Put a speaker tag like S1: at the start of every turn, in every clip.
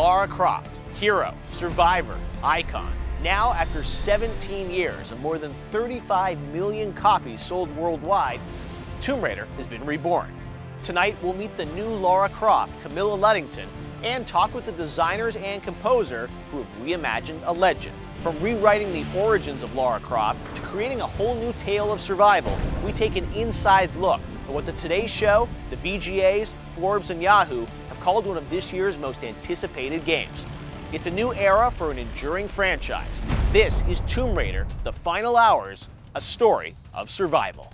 S1: Lara Croft, hero, survivor, icon. Now, after 17 years and more than 35 million copies sold worldwide, Tomb Raider has been reborn. Tonight, we'll meet the new Lara Croft, Camilla Luddington, and talk with the designers and composer who have reimagined a legend. From rewriting the origins of Lara Croft to creating a whole new tale of survival, we take an inside look at what the Today Show, the VGAs, Forbes, and Yahoo have called one of this year's most anticipated games. It's a new era for an enduring franchise. This is Tomb Raider: The Final Hours, a story of survival.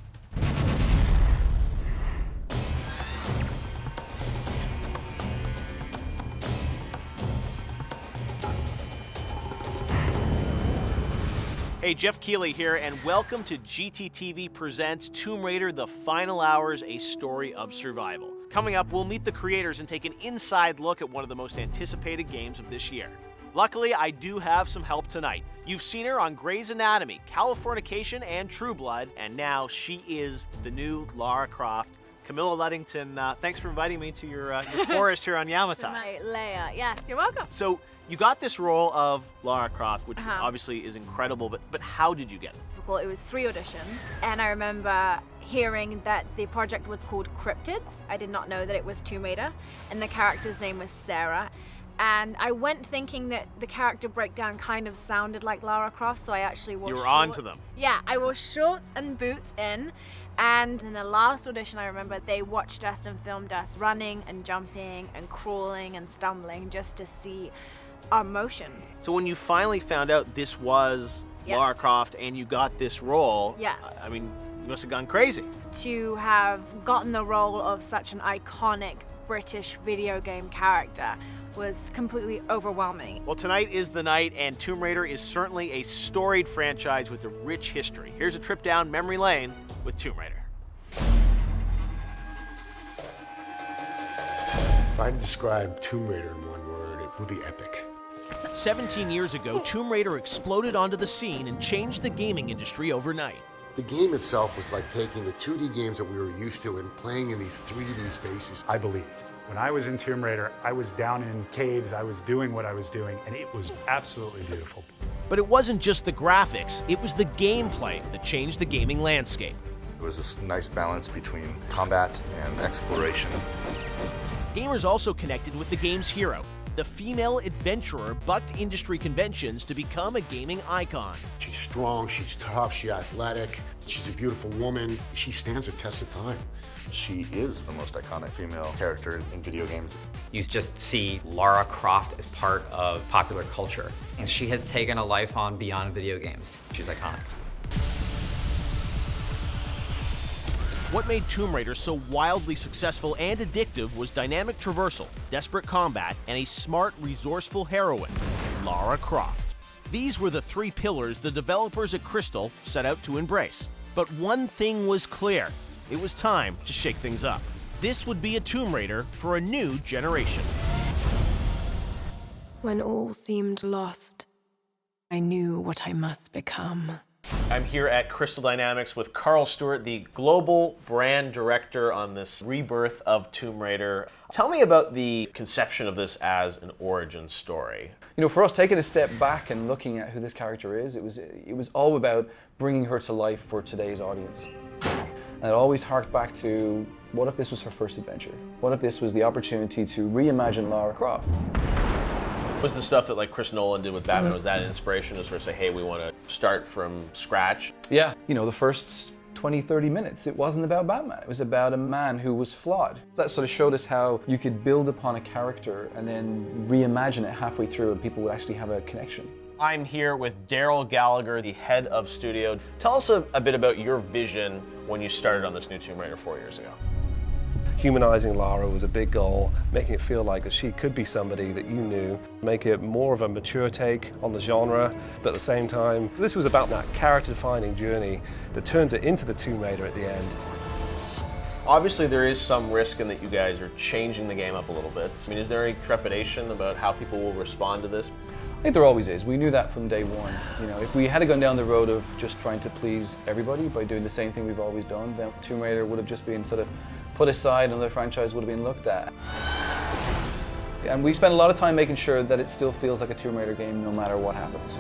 S1: Hey, Jeff Keighley here, and welcome to GTTV Presents Tomb Raider: The Final Hours, a story of survival. Coming up, we'll meet the creators and take an inside look at one of the most anticipated games of this year. Luckily, I do have some help tonight. You've seen her on Grey's Anatomy, Californication, and True Blood, and now she is the new Lara Croft. Camilla Luddington, thanks for inviting me to your forest here on Yamatai.
S2: My lair. Yes, you're welcome.
S1: So you got this role of Lara Croft, which obviously is incredible, but how did you get it?
S2: Well, it was 3 auditions, and I remember hearing that the project was called Cryptids. I did not know that it was Tomb Raider, and the character's name was Sarah. And I went thinking that the character breakdown kind of sounded like Lara Croft, so I actually wore shorts.
S1: You were on to them.
S2: Yeah, I wore shorts and boots in. And in the last audition, I remember they watched us and filmed us running and jumping and crawling and stumbling just to see our motions.
S1: So when you finally found out this was Lara Croft and you got this role, I mean, you must have gone crazy.
S2: To have gotten the role of such an iconic British video game character was completely overwhelming.
S1: Well, tonight is the night, and Tomb Raider is certainly a storied franchise with a rich history. Here's a trip down memory lane with Tomb Raider.
S3: If I had to describe Tomb Raider in one word, it would be epic.
S1: 17 years ago, Tomb Raider exploded onto the scene and changed the gaming industry overnight.
S3: The game itself was like taking the 2D games that we were used to and playing in these 3D spaces.
S4: I believed. When I was in Tomb Raider, I was down in caves, I was doing what I was doing, and it was absolutely beautiful.
S1: But it wasn't just the graphics, it was the gameplay that changed the gaming landscape.
S5: It was this nice balance between combat and exploration.
S1: Gamers also connected with the game's hero. The female adventurer bucked industry conventions to become a gaming icon.
S3: She's strong, she's tough, she's athletic, she's a beautiful woman. She stands the test of time.
S5: She is the most iconic female character in video games.
S6: You just see Lara Croft as part of popular culture, and she has taken a life on beyond video games. She's iconic.
S1: What made Tomb Raider so wildly successful and addictive was dynamic traversal, desperate combat, and a smart, resourceful heroine, Lara Croft. These were the 3 pillars the developers at Crystal set out to embrace. But one thing was clear: it was time to shake things up. This would be a Tomb Raider for a new generation.
S7: When all seemed lost, I knew what I must become.
S1: I'm here at Crystal Dynamics with Carl Stewart, the global brand director on this rebirth of Tomb Raider. Tell me about the conception of this as an origin story.
S8: You know, for us, taking a step back and looking at who this character is, it was all about bringing her to life for today's audience. And it always harked back to, what if this was her first adventure? What if this was the opportunity to reimagine Lara Croft?
S1: Was the stuff that like Chris Nolan did with Batman, was that an inspiration to sort of say, hey, we want to start from scratch?
S8: Yeah, you know, the first 20, 30 minutes, it wasn't about Batman. It was about a man who was flawed. That sort of showed us how you could build upon a character and then reimagine it halfway through and people would actually have a connection.
S1: I'm here with Daryl Gallagher, the head of studio. Tell us a bit about your vision when you started on this new Tomb Raider 4 years ago.
S9: Humanizing Lara was a big goal, making it feel like that she could be somebody that you knew, make it more of a mature take on the genre, but at the same time, this was about that character-defining journey that turns it into the Tomb Raider at the end.
S1: Obviously, there is some risk in that you guys are changing the game up a little bit. I mean, is there any trepidation about how people will respond to this?
S8: I think there always is. We knew that from day one. You know, if we had gone down the road of just trying to please everybody by doing the same thing we've always done, then Tomb Raider would have just been sort of put aside and the franchise would have been looked at. And we spent a lot of time making sure that it still feels like a Tomb Raider game no matter what happens.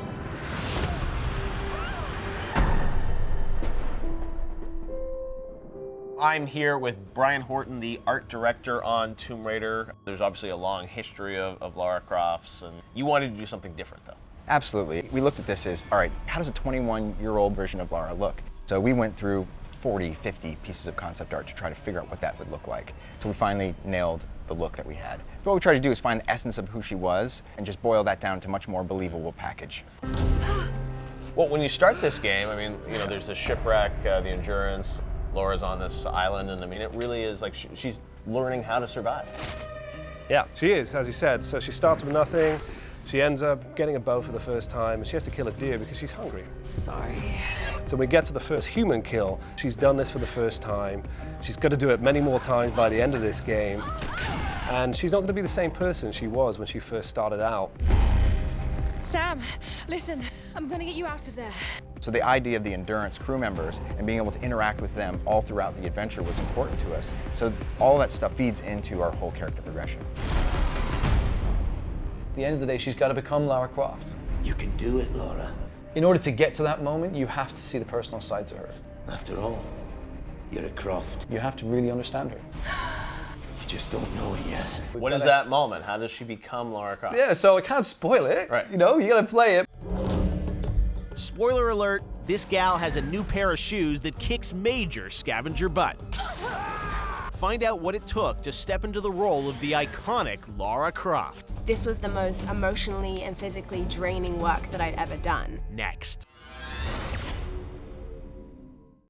S1: I'm here with Brian Horton, the art director on Tomb Raider. There's obviously a long history of Lara Croft's, and you wanted to do something different, though.
S10: Absolutely. We looked at this as, all right, how does a 21-year-old version of Lara look? So we went through 40, 50 pieces of concept art to try to figure out what that would look like. So we finally nailed the look that we had. What we tried to do is find the essence of who she was and just boil that down to a much more believable package.
S1: Well, when you start this game, I mean, you know, there's the shipwreck, the Endurance, Laura's on this island, and I mean, it really is like she's learning how to survive.
S9: Yeah, she is, as you said. So she starts with nothing. She ends up getting a bow for the first time, and she has to kill a deer because she's hungry.
S7: Sorry.
S9: So we get to the first human kill. She's done this for the first time. She's got to do it many more times by the end of this game. And she's not going to be the same person she was when she first started out.
S11: Sam, listen, I'm gonna get you out of there.
S10: So the idea of the Endurance crew members and being able to interact with them all throughout the adventure was important to us. So all that stuff feeds into our whole character progression.
S8: At the end of the day, she's got to become Lara Croft.
S12: You can do it, Laura.
S8: In order to get to that moment, you have to see the personal side to her.
S12: After all, you're a Croft.
S8: You have to really understand her.
S12: You just don't know it yet.
S1: What is that moment? How does she become Lara Croft?
S8: Yeah, so I can't spoil it.
S1: Right.
S8: You know, you gotta play it.
S1: Spoiler alert, this gal has a new pair of shoes that kicks major scavenger butt. Find out what it took to step into the role of the iconic Lara Croft.
S11: This was the most emotionally and physically draining work that I'd ever done.
S1: Next.